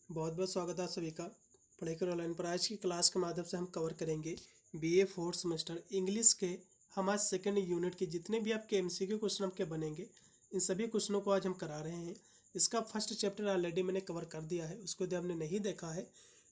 बहुत बहुत स्वागत है आप सभी का पढ़ेकर ऑनलाइन पर। आज की क्लास के माध्यम से हम कवर करेंगे बीए फोर्थ सेमेस्टर इंग्लिश के हमारे सेकंड यूनिट के जितने भी आपके एमसीक्यू क्वेश्चन आपके बनेंगे, इन सभी क्वेश्चनों को आज हम करा रहे हैं। इसका फर्स्ट चैप्टर ऑलरेडी मैंने कवर कर दिया है, उसको यदि आपने नहीं देखा है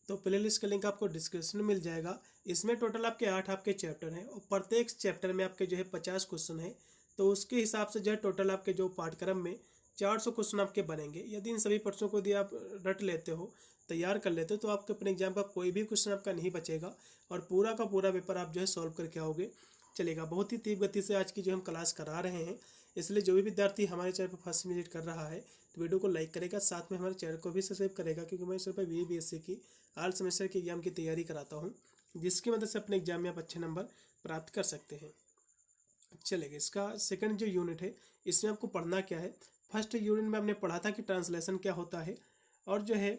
तो प्लेलिस्ट का लिंक आपको डिस्क्रिप्शन में मिल जाएगा। इसमें टोटल आपके 8 आपके चैप्टर हैं और प्रत्येक चैप्टर में आपके जो है 50 क्वेश्चन है। तो उसके हिसाब से जो है टोटल आपके जो पाठ्यक्रम में 400 क्वेश्चन आपके बनेंगे। यदि इन सभी प्रश्नों को यदि आप रट लेते हो, तैयार कर लेते हो, तो आपके अपने एग्जाम का कोई भी क्वेश्चन आपका नहीं बचेगा और पूरा का पूरा पेपर आप जो है सॉल्व करके आओगे। चलेगा। बहुत ही तीव्र गति से आज की जो हम क्लास करा रहे हैं, इसलिए जो भी विद्यार्थी हमारे चैनल पर फर्स्ट विजिट कर रहा है तो वीडियो को लाइक करेगा, साथ में हमारे चैनल को भी सब्सक्राइब करेगा, क्योंकि मैं इस पर BA-BSc की ऑल सेमेस्टर के एग्जाम की तैयारी कराता हूँ, जिसकी मदद से अपने एग्जाम में आप अच्छे नंबर प्राप्त कर सकते हैं। चलेगा। इसका सेकंड जो यूनिट है, इसमें आपको पढ़ना क्या है। फर्स्ट यूनिट में हमने पढ़ा था कि ट्रांसलेशन क्या होता है और जो है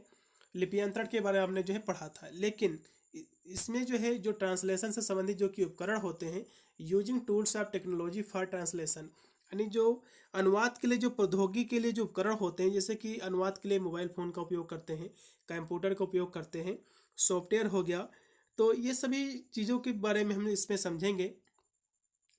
लिप्यंतरण के बारे में हमने जो है पढ़ा था। लेकिन इसमें जो है जो ट्रांसलेशन से संबंधित जो कि उपकरण होते हैं, using tools of technology for translation, यानी जो अनुवाद के लिए जो प्रौद्योगिकी के लिए जो उपकरण होते हैं, जैसे कि अनुवाद के लिए मोबाइल फ़ोन का उपयोग करते हैं, कंप्यूटर का उपयोग करते हैं, सॉफ्टवेयर हो गया। तो ये सभी चीज़ों के बारे में हम इसमें समझेंगे।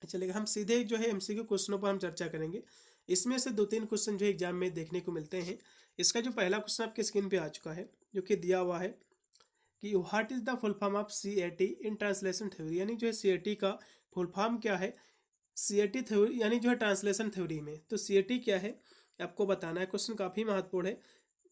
चलेगा। हम सीधे जो है एमसीक्यू क्वेश्चनों पर हम चर्चा करेंगे। इसमें से 2-3 क्वेश्चन जो एग्जाम में देखने को मिलते हैं। इसका जो पहला क्वेश्चन आपके स्क्रीन पे आ चुका है, जो कि दिया हुआ है कि what is the full form of CAT in translation theory, यानी जो है CAT का फुल फॉर्म क्या है। CAT थ्योरी यानी जो है ट्रांसलेशन थ्योरी में, तो CAT क्या है आपको बताना है। क्वेश्चन काफ़ी महत्वपूर्ण है।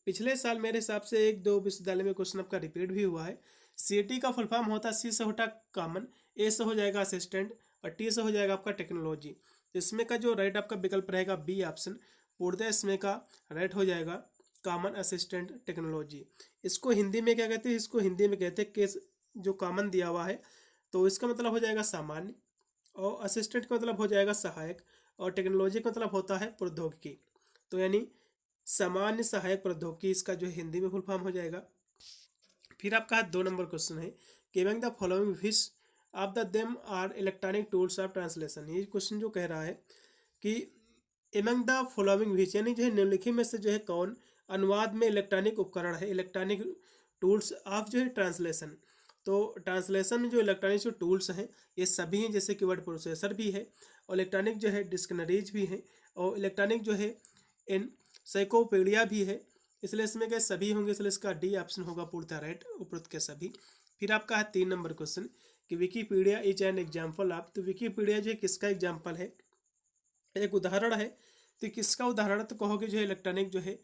पिछले साल मेरे हिसाब से 1-2 विश्वविद्यालय में क्वेश्चन आपका रिपीट भी हुआ है। CAT का फुल फॉर्म होता है, C से होता कॉमन, A से हो जाएगा असिस्टेंट और T से हो जाएगा आपका टेक्नोलॉजी। इसमें का जो राइट आपका विकल्प रहेगा B ऑप्शन। पूर्णतः इसमें का राइट हो जाएगा कॉमन असिस्टेंट टेक्नोलॉजी। इसको हिंदी में क्या कहते हैं, इसको हिंदी में कहते हैं केस। जो कॉमन दिया हुआ है तो इसका मतलब हो जाएगा सामान्य, और असिस्टेंट का मतलब हो जाएगा सहायक, और टेक्नोलॉजी का मतलब होता है प्रौद्योगिकी। तो यानी सामान्य सहायक प्रौद्योगिकी इसका जो हिंदी में फुल फॉर्म हो जाएगा। फिर आपका 2 नंबर क्वेश्चन है, giving the following which of the them are electronic tools of translation. ये क्वेश्चन जो कह रहा है कि एमंग द फॉलोइंग विच, यानी जो है निम्नलिखित में से जो है कौन अनुवाद में इलेक्ट्रॉनिक उपकरण है, इलेक्ट्रॉनिक टूल्स ऑफ जो है ट्रांसलेशन। तो ट्रांसलेशन में जो इलेक्ट्रॉनिक जो टूल्स हैं ये सभी हैं, जैसे कि वर्ड प्रोसेसर भी है और इलेक्ट्रॉनिक जो है डिक्शनरीज भी है और इलेक्ट्रॉनिक जो है एनसाइक्लोपीडिया भी है। इसलिए इसमें क्या सभी होंगे, इसलिए इसका D ऑप्शन होगा पूर्णतः राइट, उपरोक्त के सभी। फिर आपका है 3 नंबर क्वेश्चन कि Wikipedia is an example of. तो विकीपीडिया जो है किसका एग्जाम्पल है, एक उदाहरण है। तो किसका उदाहरण, तो कहोगे जो है इलेक्ट्रॉनिक जो है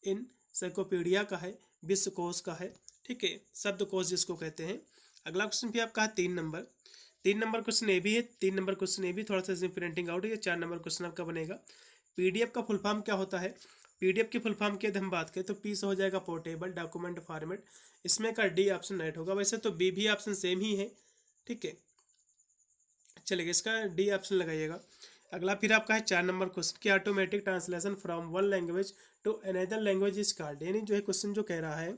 एनसाइक्लोपीडिया का है, विश्वकोश का है। ठीक है, शब्दकोश जिसको कहते हैं। अगला क्वेश्चन भी आपका है 3 नंबर क्वेश्चन ए भी है। 3 नंबर क्वेश्चन ए भी थोड़ा सा इसमें प्रिंटिंग आउट है। 4 नंबर क्वेश्चन आपका बनेगा PDF का फुल फॉर्म क्या होता है। PDF की फुल फॉर्म की यदि हम बात करें तो P से हो जाएगा पोर्टेबल डॉक्यूमेंट फॉर्मेट। इसमें का D ऑप्शन राइट होगा। वैसे तो B भी ऑप्शन सेम ही है। ठीक है, चलिए इसका D ऑप्शन लगाइएगा। अगला फिर आपका है 4 नंबर क्वेश्चन कि automatic translation from one language to another language is called. यानी जो है क्वेश्चन जो कह रहा है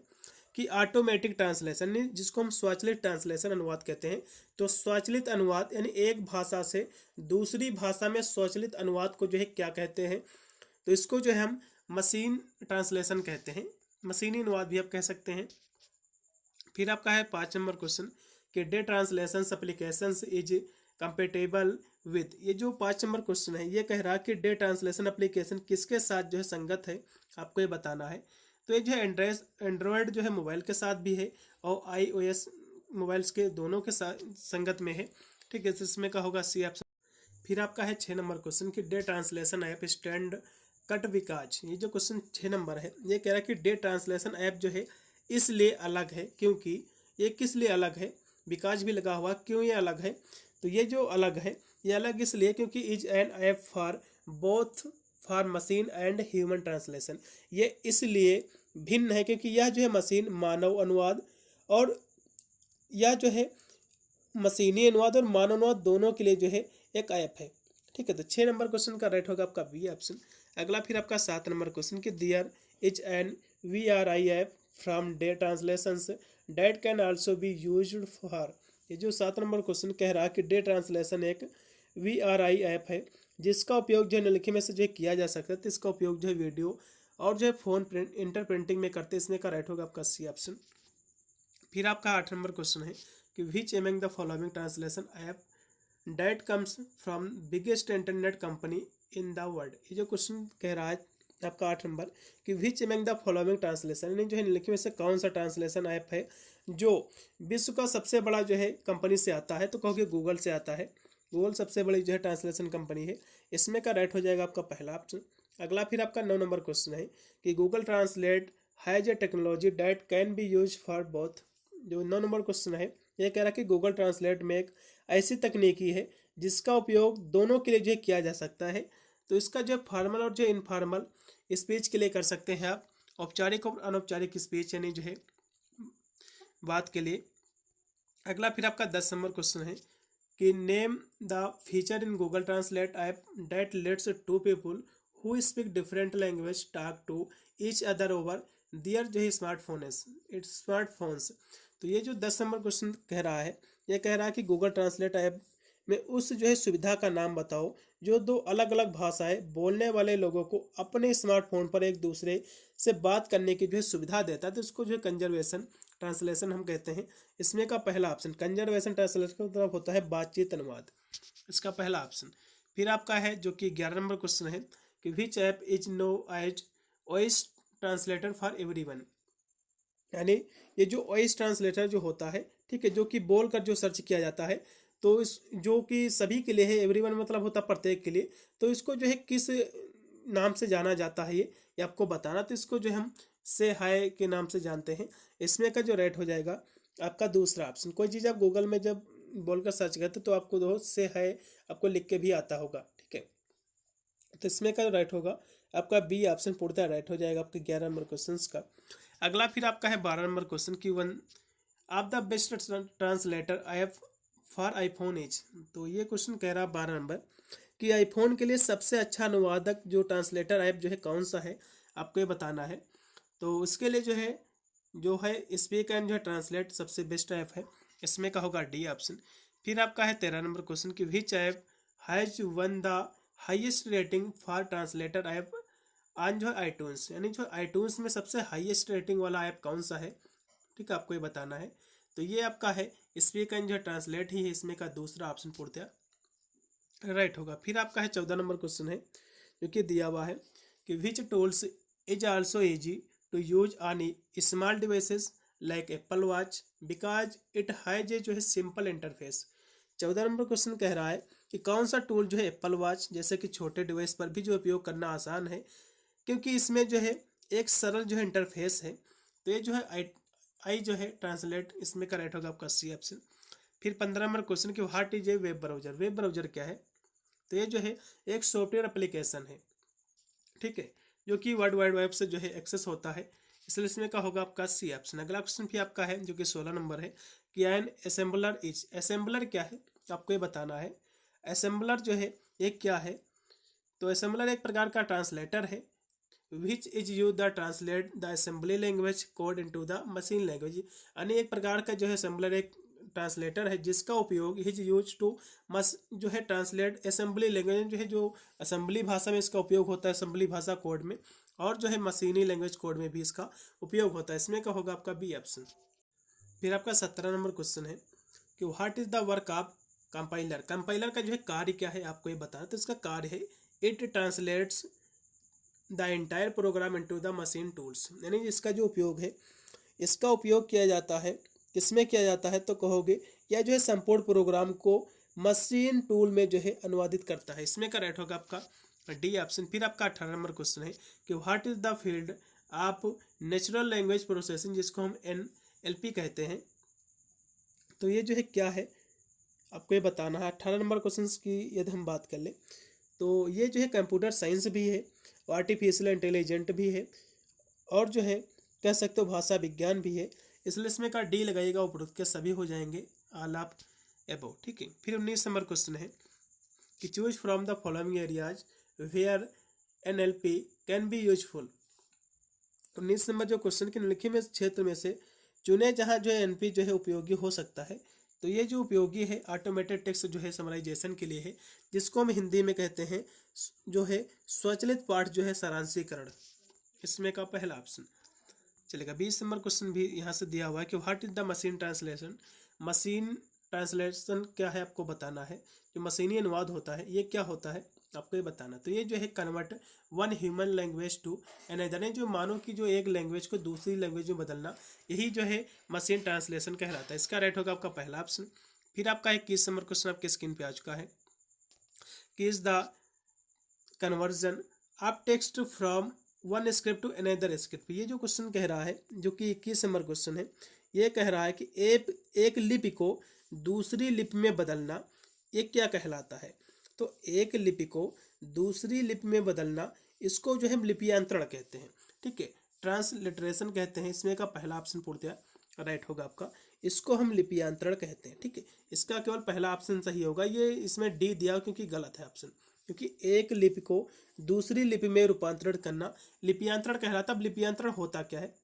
कि ऑटोमेटिक ट्रांसलेशन, जिसको हम स्वचालित ट्रांसलेशन अनुवाद कहते हैं। तो स्वचालित अनुवाद यानी एक भाषा से दूसरी भाषा में स्वचालित अनुवाद को जो है क्या कहते हैं, तो इसको जो है हम मशीन ट्रांसलेशन कहते हैं। मशीनी अनुवाद भी आप कह सकते हैं। फिर आपका है 5 नंबर क्वेश्चन कि day translation application is compatible with. ये जो 5 नंबर क्वेश्चन है ये कह रहा है कि डे ट्रांसलेशन एप्लीकेशन किसके साथ जो है संगत है, आपको ये बताना है। तो ये जो है एंड्रॉयड जो है मोबाइल के साथ भी है और iOS मोबाइल्स के दोनों के साथ संगत में है। ठीक है, इसमें का होगा C ऑप्शन। फिर आपका है 6 नंबर क्वेश्चन कि डे ट्रांसलेशन ऐप स्टैंड कट विकास। ये जो क्वेश्चन 6 नंबर है ये कह रहा है कि डे ट्रांसलेशन ऐप जो है इसलिए अलग है, क्योंकि ये किस लिए अलग है, विकास भी लगा हुआ, क्यों ये अलग है। तो ये जो अलग है ये अलग इसलिए क्योंकि is an app for both for machine and human translation. ये इसलिए भिन्न है क्योंकि यह जो है मशीन मानव अनुवाद और यह जो है मशीनी अनुवाद और मानव अनुवाद दोनों के लिए जो है एक ऐप है। ठीक है, तो 6 नंबर क्वेश्चन का राइट होगा आपका B ऑप्शन। अगला फिर आपका 7 नंबर क्वेश्चन कि there is an VRI app from day translations that can also be used for. ये जो 7 नंबर क्वेश्चन कह रहा है कि डे ट्रांसलेशन एक VRI ऐप है जिसका उपयोग जो है निम्नलिखित में से जो किया जा सकता है। तो इसका उपयोग जो है वीडियो और जो है फ़ोन प्रिंट इंटर प्रिंटिंग में करते हैं। इसमें का राइट होगा आपका सी ऑप्शन। फिर आपका 8 नंबर क्वेश्चन है कि which among the following translation app that comes from biggest internet company in the world. ये जो क्वेश्चन कह रहा है आपका 8 नंबर कि which among the following translation, यानी जो है निम्नलिखित में से कौन सा ट्रांसलेशन ऐप है जो विश्व का सबसे बड़ा जो है कंपनी से आता है, तो कहोगे गूगल से आता है। गूगल सबसे बड़ी जो है ट्रांसलेशन कंपनी है। इसमें का राइट हो जाएगा आपका पहला ऑप्शन। अगला फिर आपका 9 नंबर क्वेश्चन है कि Google translate has a technology that can be use for both. जो 9 नंबर क्वेश्चन है यह कह रहा है कि गूगल ट्रांसलेट में एक ऐसी तकनीकी है जिसका उपयोग दोनों के लिए जो है किया जा सकता है। तो इसका जो फॉर्मल और जो इनफॉर्मल स्पीच के लिए कर सकते हैं आप, औपचारिक और अनौपचारिक स्पीच यानी जो है बात के लिए। अगला फिर आपका 10 नंबर क्वेश्चन है कि name the feature in Google Translate app that lets two people who speak different language talk to each other over their जो है स्मार्टफोन्स। तो ये जो 10 नंबर क्वेश्चन कह रहा है, ये कह रहा है कि गूगल ट्रांसलेट ऐप में उस जो है सुविधा का नाम बताओ जो दो अलग अलग भाषाएं बोलने वाले लोगों को अपने स्मार्टफोन पर एक दूसरे से बात करने की जो है सुविधा देता है। तो इसको जो है कंजर्वेशन ट्रांसलेशन हम कहते हैं। इसमें का पहला ऑप्शन कंजर्वेशन ट्रांसलेशन का मतलब होता है बातचीत अनुवाद, इसका पहला ऑप्शन। फिर आपका है जो कि 11 नंबर क्वेश्चन है कि which app is known as voice translator for everyone. यानी ये जो वॉइस ट्रांसलेटर जो होता है, ठीक है, जो कि बोल कर जो सर्च किया जाता है, तो इस जो कि सभी के लिए है, एवरीवन मतलब होता है प्रत्येक के लिए। तो इसको जो है किस नाम से जाना जाता है ये आपको बताना। तो इसको जो है हम से हाय के नाम से जानते हैं। इसमें का जो राइट हो जाएगा आपका दूसरा ऑप्शन। कोई चीज़ आप गूगल में जब बोलकर सर्च करते तो आपको दो से हाय आपको लिख के भी आता होगा, ठीक है। तो इसमें का राइट होगा आपका बी ऑप्शन पूर्णतः राइट हो जाएगा आपके 11 नंबर क्वेश्चन का। अगला फिर आपका है 12 नंबर क्वेश्चन की वन आप the best translator app for iPhone is. तो ये क्वेश्चन कह रहा है 12 नंबर कि आईफोन के लिए सबसे अच्छा अनुवादक जो ट्रांसलेटर ऐप जो है कौन सा है, आपको ये बताना है। तो उसके लिए जो है स्पीक एंड जो है ट्रांसलेट सबसे बेस्ट ऐप है। इसमें का होगा डी ऑप्शन। फिर आपका है 13 नंबर क्वेश्चन कि which app has one the highest rating for translator app on जो है आईटून्स, यानी जो आईटून्स में सबसे हाईएस्ट रेटिंग वाला ऐप कौन सा है, ठीक है, आपको ये बताना है। तो ये आपका है स्पीक एंड जो है ट्रांसलेट ही है। इसमें का दूसरा ऑप्शन पूर्णतः राइट होगा। फिर आपका है 14 नंबर क्वेश्चन है जो कि दिया हुआ है कि which tools is also easy to use on small devices like Apple Watch because it has a जो है सिंपल इंटरफेस। 14 नंबर क्वेश्चन कह रहा है कि कौन सा टूल जो है एप्पल वॉच जैसे कि छोटे डिवाइस पर भी जो उपयोग करना आसान है क्योंकि इसमें जो है एक सरल जो है इंटरफेस है। तो ये जो है आई जो है ट्रांसलेट, इसमें का राइट होगा आपका सी ऑप्शन। फिर 15 नंबर क्वेश्चन कि what is a web browser. Web browser क्या है, तो ये जो है एक सॉफ्टवेयर एप्लीकेशन है, ठीक है, जो कि वर्ल्ड वाइड वेब से जो है एक्सेस होता है। इसलिए इसमें का होगा आपका सी ऑप्शन। अगला क्वेश्चन भी आपका है जो कि 16 नंबर है कि एन असेंबलर इज। असेंबलर क्या है आपको ये बताना है। असेंबलर जो है ये क्या है, तो असेंबलर एक प्रकार का ट्रांसलेटर है which is use the translate the assembly language code into the machine language. यानी एक प्रकार का जो है असेंबलर एक ट्रांसलेटर है जिसका उपयोग इज यूज टू जो है ट्रांसलेट असेंबली लैंग्वेज, जो है जो असेंबली भाषा में इसका उपयोग होता है असेंबली भाषा कोड में, और जो है मशीनी लैंग्वेज कोड में भी इसका उपयोग होता है। इसमें का होगा आपका बी ऑप्शन। फिर आपका 17 नंबर क्वेश्चन है कि what is the work of compiler. Compiler का जो है कार्य क्या है आपको ये बताना। तो इसका कार्य है it translates the entire programme into the machine tools. यानी इसका जो उपयोग है, इसका उपयोग किया जाता है, किसमें किया जाता है, तो कहोगे यह जो है संपूर्ण प्रोग्राम को मशीन टूल में जो है अनुवादित करता है। इसमें का राइट होगा आपका डी ऑप्शन। फिर आपका 18 नंबर क्वेश्चन है कि what is the field of natural language processing, जिसको हम NLP कहते हैं। तो ये जो है क्या है आपको ये बताना है। 18 नंबर क्वेश्चन की यदि हम बात कर ले तो ये जो है कंप्यूटर साइंस भी है, आर्टिफिशियल इंटेलिजेंट भी है, और जो है कह सकते हो भाषा विज्ञान भी है। इसलिए इसमें का डी लगाइएगा, उपरोक्त के सभी हो जाएंगे ऑल ऑफ एबव, ठीक है। फिर 19 नंबर क्वेश्चन है कि choose from the following areas where NLP can be useful. 19 number जो क्वेश्चन के निम्नलिखित में क्षेत्र में से चुने जहाँ जो है NLP जो है उपयोगी हो सकता है। तो ये जो उपयोगी है ऑटोमेटेड टेक्स्ट जो है समराइजेशन के लिए है, जिसको हम हिंदी में कहते हैं जो है स्वचालित पाठ जो है सारांशीकरण। इसमें का पहला ऑप्शन चलेगा। 20 नंबर क्वेश्चन भी यहाँ से दिया हुआ है कि what is the machine translation. Machine translation क्या है आपको बताना है। जो मशीनी अनुवाद होता है ये क्या होता है आपको ये बताना। तो ये जो है convert one human language to another, जो मानो कि जो एक लैंग्वेज को दूसरी लैंग्वेज में बदलना, यही जो है मशीन ट्रांसलेशन कहलाता है। इसका राइट होगा आपका पहला ऑप्शन। फिर आपका 21 नंबर क्वेश्चन आपके स्क्रीन पे आ चुका है कि is the conversion of text from one script to another script. ये जो क्वेश्चन कह रहा है जो कि 21 नंबर क्वेश्चन है, ये कह रहा है कि एक लिपि को दूसरी लिपि में बदलना ये क्या कहलाता है। तो एक लिपि को दूसरी लिपि में बदलना, इसको जो है लिपियांतरण कहते हैं। ठीक है, ट्रांसलिटरेशन कहते हैं। इसमें का पहला ऑप्शन पूर्णतः राइट होगा आपका। इसको हम लिपियांतरण कहते हैं। ठीक है, इसका केवल पहला ऑप्शन सही होगा। ये इसमें डी दिया क्योंकि गलत है ऑप्शन, क्योंकि एक लिपि को दूसरी लिपि में रूपांतरण करना लिपियांतरण कहलाता। अब लिपियांतरण होता क्या है,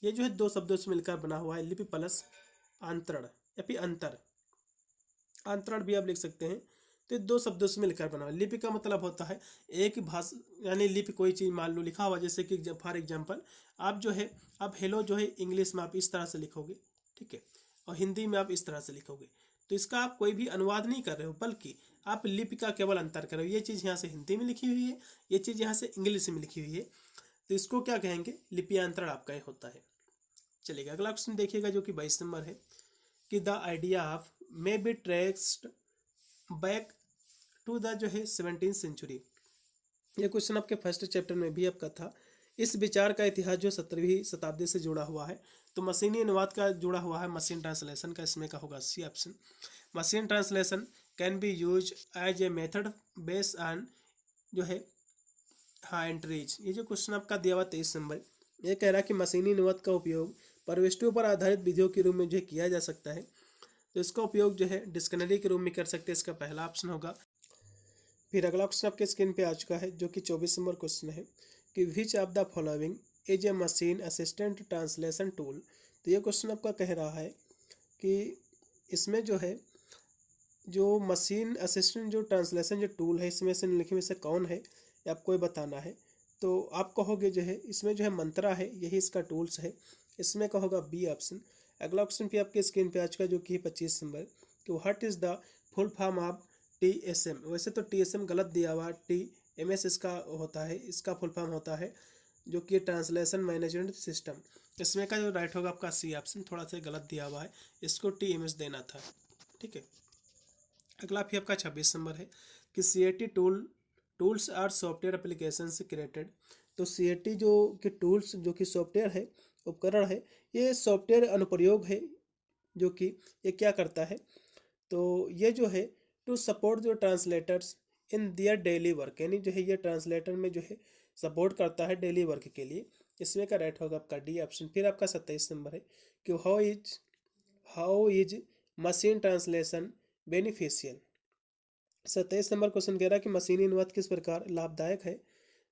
ये जो है दो शब्दों से मिलकर बना हुआ है, लिपि प्लस अंतरण या फिर अंतर, अंतरण भी आप लिख सकते हैं। तो दो शब्दों से मिलकर बना हुआ। लिपि का मतलब होता है एक भाषा, यानी लिपि कोई चीज़ मान लो लिखा हुआ, जैसे कि फॉर एग्जांपल आप जो है आप हेलो जो है इंग्लिश में आप इस तरह से लिखोगे, ठीक है, और हिंदी में आप इस तरह से लिखोगे। तो इसका आप कोई भी अनुवाद नहीं कर रहे हो, बल्कि आप लिपि का केवल अंतर कर रहे हो। ये चीज़ यहाँ से हिंदी में लिखी हुई है, ये चीज़ यहाँ से इंग्लिश में लिखी हुई है, तो इसको क्या कहेंगे, लिपियांतरण आपका ये होता है। चलिएगा अगला क्वेश्चन देखिएगा जो कि 22 नंबर है कि the idea of may be traced back to the जो है 17th सेंचुरी। ये क्वेश्चन आपके फर्स्ट चैप्टर में भी आपका था। इस विचार का इतिहास जो 17वीं शताब्दी से जुड़ा हुआ है। तो मशीनी अनुवाद का जुड़ा हुआ है मशीन ट्रांसलेशन का, इसमें का होगा C option. Machine translation can be use as a method based on जो है हाँ एंट्रीज। ये जो क्वेश्चन आपका दिया हुआ 23 नंबर, ये कह रहा है कि मशीनी अनुवाद का उपयोग प्रविष्टियों पर आधारित विधियों के रूप में जो किया जा सकता है। तो इसका उपयोग जो है डिक्शनरी के रूप में कर सकते हैं, इसका पहला ऑप्शन होगा। फिर अगला क्वेश्चन आपके स्क्रीन पे आ चुका है जो कि 24 नंबर क्वेश्चन है कि which of the following is a machine assistant translation tool. तो ये क्वेश्चन आपका कह रहा है कि इसमें जो है जो मशीन असिस्टेंट जो ट्रांसलेशन जो टूल है, इसमें से निम्नलिखित में से कौन है, ये आपको ये बताना है। तो आप कहोगे जो है इसमें जो है मंत्रा है, यही इसका टूल्स है, इसमें कहोगा बी ऑप्शन। अगला क्वेश्चन भी आपके स्क्रीन पे आ चुका है जो कि 25 नंबर कि what is the full form of TSM। वैसे तो TSM गलत दिया हुआ, TMS इसका होता है, इसका फुल फॉर्म होता है जो कि ट्रांसलेशन मैनेजमेंट सिस्टम। इसमें का जो राइट होगा आपका सी ऑप्शन, थोड़ा सा गलत दिया हुआ है, इसको TMS देना था। ठीक है, अगला भी आपका 26 नंबर है कि CAT tools are software application से क्रिएटेड। तो CAT जो कि टूल्स जो कि सॉफ्टवेयर है, उपकरण है, ये सॉफ्टवेयर अनुप्रयोग है जो कि ये क्या करता है। तो ये जो है टू सपोर्ट जो ट्रांसलेटर्स इन दियर डेली वर्क, यानी जो है ये ट्रांसलेटर में जो है सपोर्ट करता है डेली वर्क के लिए। इसमें का राइट होगा आपका डी ऑप्शन। फिर आपका 27 नंबर है कि how is machine translation beneficial. 27 number question कह रहा है कि मशीनी अनुवाद किस प्रकार लाभदायक है।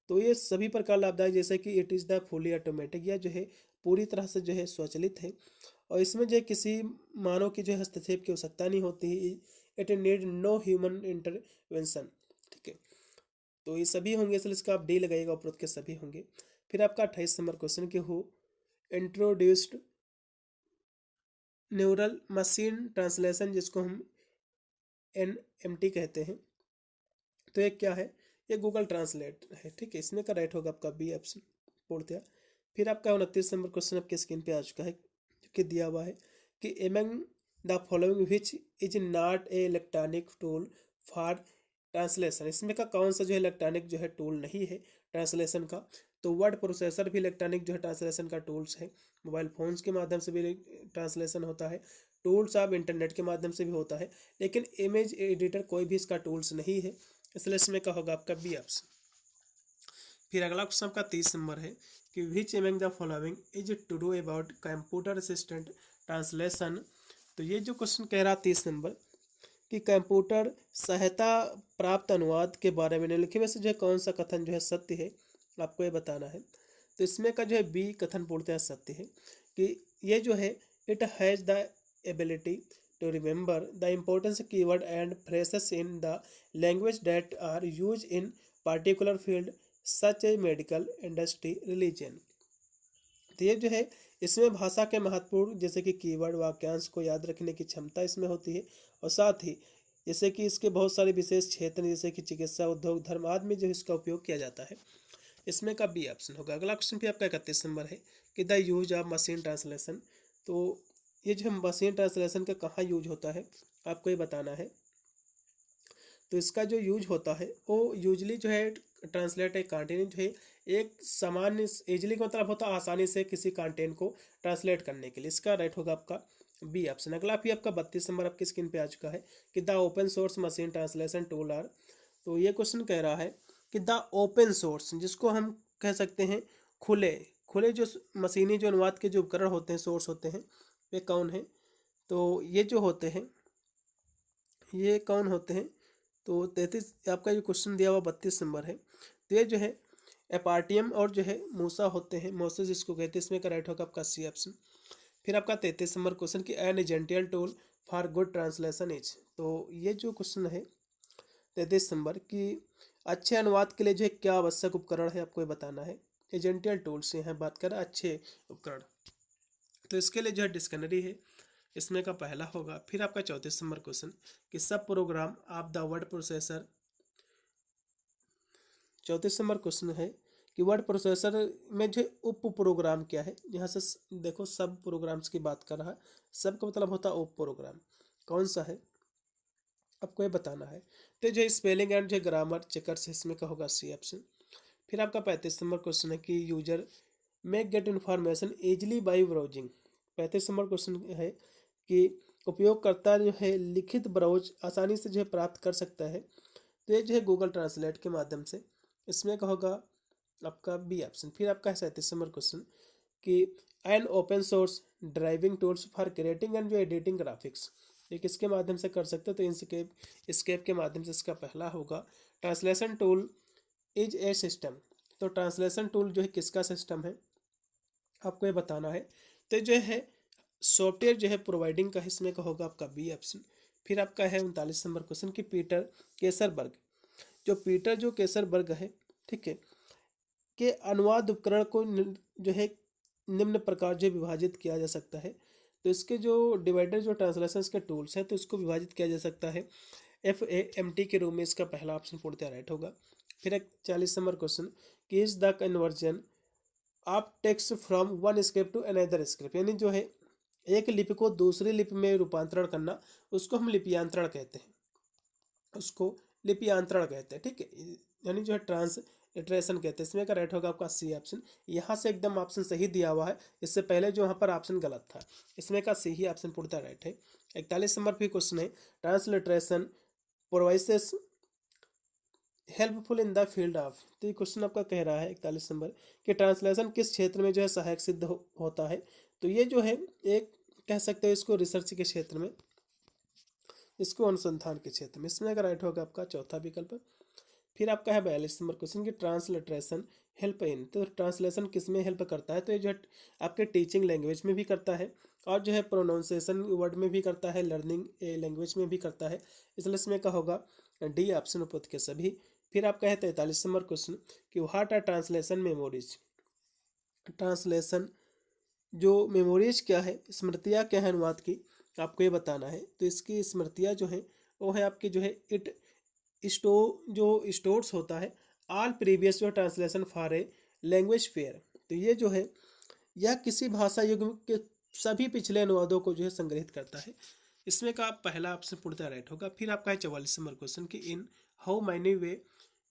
तो ये सभी प्रकार लाभदायक, जैसे कि it is the fully automatic, या जो है पूरी तरह से जो है स्वचालित है, और इसमें जो है किसी मानव की जो है हस्तक्षेप की आवश्यकता नहीं होती है। It need no human intervention. ठीक है, तो ये सभी होंगे, इसलिए इसका आप डी लगाइएगा, उपरोक्त के सभी होंगे। फिर आपका 28 नंबर क्वेश्चन कि हो इंट्रोड्यूस्ड न्यूरल मशीन ट्रांसलेशन, जिसको हम NMT कहते हैं। तो ये क्या है, ये गूगल ट्रांसलेट है। ठीक है, इसमें का राइट होगा आपका बी ऑप्शन पूर्णतः। फिर आपका 29 नंबर क्वेश्चन आपके स्क्रीन पे आ चुका है कि दिया हुआ है कि among the following which is not a electronic tool for translation. इसमें का कौन सा जो है इलेक्ट्रॉनिक जो है टूल नहीं है ट्रांसलेशन का। तो वर्ड प्रोसेसर भी इलेक्ट्रॉनिक जो है ट्रांसलेशन का टूल्स है। मोबाइल फोन्स के माध्यम से भी ट्रांसलेशन होता है, टूल्स ऑफ इंटरनेट के माध्यम से भी होता है, लेकिन इमेज एडिटर कोई भी इसका टूल्स नहीं है, इसलिए इसमें का होगा आपका बी ऑप्शन। फिर अगला क्वेश्चन आपका 30 नंबर है कि which among the following is to do about computer assistant translation. तो ये जो क्वेश्चन कह रहा 30 नंबर कि कंप्यूटर सहायता प्राप्त अनुवाद के बारे में निम्नलिखित में से जो है कौन सा कथन जो है सत्य है, आपको ये बताना है। तो इसमें का जो है बी कथन पूर्णतः सत्य है कि ये जो है it has the ability to remember the important keyword and phrases in the language that are used in particular field such A medical industry religion. तो ये जो है इसमें भाषा के महत्वपूर्ण जैसे कि कीवर्ड वाक्यांश को याद रखने की क्षमता इसमें होती है, और साथ ही जैसे कि इसके बहुत सारे विशेष क्षेत्र जैसे कि चिकित्सा उद्योग धर्म आदि में जो इसका उपयोग किया जाता है। इसमें का बी ऑप्शन होगा। अगला क्वेश्चन भी आपका 31 नंबर है कि the use of machine translation. तो ये जो मशीन ट्रांसलेशन का कहाँ यूज होता है आपको ये बताना है। तो इसका जो यूज होता है वो यूजली जो है ट्रांसलेट ए कंटेंट जो है एक सामान्य इजली का मतलब होता है आसानी से किसी कंटेंट को ट्रांसलेट करने के लिए। इसका राइट होगा आपका बी ऑप्शन। अगला भी आपका 32 नंबर आपकी स्क्रीन पे आ चुका है कि the open source machine translation tool are. तो ये क्वेश्चन कह रहा है कि द ओपन सोर्स जिसको हम कह सकते हैं खुले खुले जो मशीनी जो अनुवाद के जो उपकरण होते हैं सोर्स होते हैं वे कौन है। तो ये जो होते हैं ये कौन होते हैं। तो 33 आपका जो क्वेश्चन दिया हुआ 32 नंबर है। तो ये जो है एपार्टियम और जो है मूसा होते हैं, मोसेस जिसको कहते हैं। इसमें का राइट होगा आपका सी ऑप्शन। फिर आपका 33 नंबर क्वेश्चन कि an agential tool for good translation is. तो ये जो क्वेश्चन है 33 नंबर की अच्छे अनुवाद के लिए जो है क्या आवश्यक उपकरण है आपको ये बताना है। एजेंटियल टूल से यहाँ बात करें अच्छे उपकरण, तो इसके लिए जो है डिक्शनरी है इसमें का पहला होगा। फिर आपका 34 नंबर क्वेश्चन कि sub program of the word processor. 34 number question है कि वर्ड प्रोसेसर में जो उप प्रोग्राम क्या है। यहाँ से देखो सब प्रोग्राम्स की बात कर रहा है, सब का मतलब होता है उप प्रोग्राम कौन सा है आपको ये बताना है। तो जो स्पेलिंग एंड जो ग्रामर चेकर्स है इसमें का होगा सी ऑप्शन। फिर आपका 35 नंबर क्वेश्चन है कि यूजर में get information easily by browsing. 35 number question है कि उपयोगकर्ता जो है लिखित ब्राउज आसानी से जो है प्राप्त कर सकता है। तो ये जो है गूगल ट्रांसलेट के माध्यम से। इसमें का होगा आपका बी ऑप्शन। फिर आपका है 37 नंबर क्वेश्चन कि an open source driving tools for creating and जो एडिटिंग ग्राफिक्स ये किसके माध्यम से कर सकते हो। तो इंस्केप स्केप के माध्यम से इसका पहला होगा। Translation tool is a system. तो ट्रांसलेशन टूल जो है किसका सिस्टम है आपको ये बताना है। तो जो है सॉफ्टवेयर जो है प्रोवाइडिंग का इसमें का होगा आपका बी ऑप्शन। फिर आपका है 39 नंबर क्वेश्चन कि पीटर केसरबर्ग। जो पीटर जो केसरबर्ग है ठीक है के अनुवाद उपकरण को जो है निम्न प्रकार जो विभाजित किया जा सकता है। तो इसके जो डिवाइडर जो ट्रांसलेशन के टूल्स हैं तो इसको विभाजित किया जा सकता है FAMT के रूप में। इसका पहला ऑप्शन पूर्णतः राइट होगा। फिर एक 40 नंबर क्वेश्चन कि is the conversion of text from one script to another script. यानी जो है एक लिपि को दूसरी लिपि में रूपांतरण करना उसको हम लिपियांतरण कहते हैं, उसको लिपियांतरण कहते हैं ठीक है। यानी जो है ट्रांसलिट्रेशन कहते हैं। इसमें का राइट होगा आपका सी ऑप्शन। यहाँ से एकदम ऑप्शन सही दिया हुआ है, इससे पहले जो यहाँ पर ऑप्शन गलत था। इसमें का सी ही ऑप्शन पूर्णतः राइट है। 41 नंबर भी क्वेश्चन है transliteration provides helpful in the field of. तो ये क्वेश्चन आपका कह रहा है 41 नंबर कि ट्रांसलेशन किस क्षेत्र में जो है सहायक सिद्ध होता है। तो ये जो है एक कह सकते हो इसको रिसर्च के क्षेत्र में, इसको अनुसंधान के क्षेत्र में। इसमें अगर राइट होगा आपका चौथा विकल्प। फिर आपका है 42 नंबर क्वेश्चन कि ट्रांसलिट्रेशन हेल्प इन। तो ट्रांसलेशन किस में हेल्प करता है। तो ये जो है आपके टीचिंग लैंग्वेज में भी करता है और जो है प्रोनाउंसिएशन वर्ड में भी करता है, लर्निंग लैंग्वेज में भी करता है। इसलिए इसमें का होगा डी ऑप्शन उपयुक्त के सभी। फिर आपका है 43 नंबर क्वेश्चन कि what are translation memories. Translation जो मेमोरीज क्या है, स्मृतियाँ क्या है अनुवाद की आपको ये बताना है। तो इसकी स्मृतियाँ जो है वो है आपकी जो है इट स्टो जो स्टोर्स होता है ऑल प्रीवियस जो translation for a language fair. तो ये जो है यह किसी भाषा युग के सभी पिछले अनुवादों को जो है संग्रहित करता है। इसमें का पहला ऑप्शन पूर्णतः राइट होगा। फिर आपका है 44 नंबर क्वेश्चन कि in how many way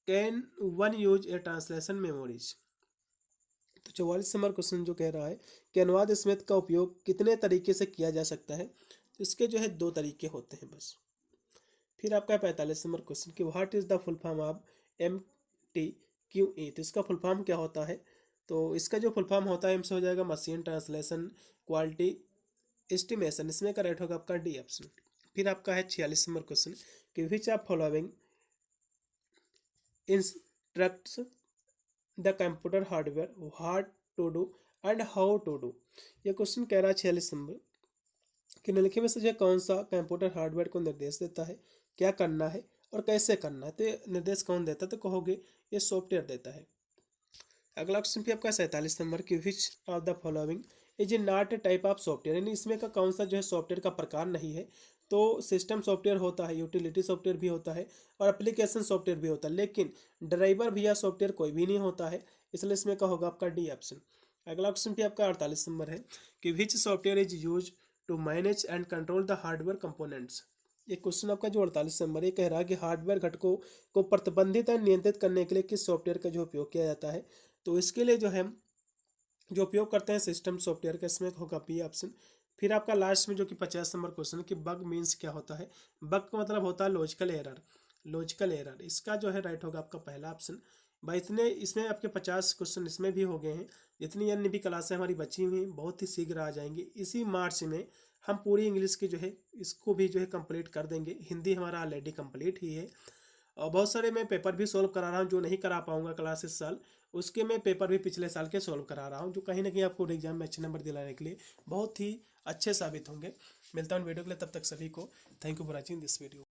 can one use A translation memories. तो 44 नंबर क्वेश्चन जो कह रहा है कि अनुवाद स्मृति का उपयोग कितने तरीके से किया जा सकता है। तो इसके जो है 2 तरीके होते हैं बस। फिर आपका 45 नंबर क्वेश्चन कि what is the full form of MTQE। तो इसका फुल फॉर्म क्या होता है। तो इसका जो फुल फॉर्म होता है एम से हो जाएगा मशीन ट्रांसलेशन क्वालिटी एस्टिमेशन। इसमें का राइट होगा आपका डी ऑप्शन। फिर आपका है 46 नंबर क्वेश्चन कि which of following instructs the computer hardware what to do and how to do. ये क्वेश्चन कह रहा है 46 नंबर कि निम्नलिखित में से जो कौन सा कंप्यूटर हार्डवेयर को निर्देश देता है क्या करना है और कैसे करना है। तो ये निर्देश कौन देता है। तो कहोगे ये सॉफ्टवेयर देता है। अगला क्वेश्चन भी आपका 47 नंबर की विच of the following is not type of software, यानी इसमें का कौन सा जो है सॉफ्टवेयर का प्रकार नहीं है। तो सिस्टम सॉफ्टवेयर होता है, यूटिलिटी सॉफ्टवेयर भी होता है और एप्लीकेशन सॉफ्टवेयर भी होता है, लेकिन ड्राइवर भैया सॉफ्टवेयर कोई भी नहीं होता है, इसलिए इसमें का होगा आपका डी ऑप्शन। अगला क्वेश्चन भी आपका 48 नंबर है कि which software is use to manage and control the hardware components. ये क्वेश्चन आपका जो 48 नंबर ये कह रहा है कि हार्डवेयर घटकों को प्रतिबंधित और नियंत्रित करने के लिए किस सॉफ्टवेयर का जो उपयोग किया जाता है। तो इसके लिए जो है जो उपयोग करते हैं सिस्टम सॉफ्टवेयर का, इसमें होगा बी ऑप्शन। फिर आपका लास्ट में जो कि 50 नंबर क्वेश्चन है कि बग मीन्स क्या होता है। बग का मतलब होता है लॉजिकल एरर, लॉजिकल एरर। इसका जो है राइट होगा आपका पहला ऑप्शन। भाई इतने इसमें आपके 50 क्वेश्चन इसमें भी हो गए हैं। जितनी अन्य भी क्लासें हमारी बची हुई हैं बहुत ही शीघ्र आ जाएंगी। इसी मार्च में हम पूरी इंग्लिश की जो है इसको भी जो है कंप्लीट कर देंगे। हिंदी हमारा ऑलरेडी कंप्लीट ही है और बहुत सारे मैं पेपर भी सोल्व करा रहा हूँ जो नहीं करा पाऊंगा क्लास इस साल, उसके मैं पेपर भी पिछले साल के सोल्व करा रहा हूँ, जो कहीं ना कहीं आपको एग्जाम में अच्छे नंबर दिलाने के लिए बहुत ही अच्छे साबित होंगे। मिलता हूँ वीडियो के लिए, तब तक सभी को thank you for watching this video.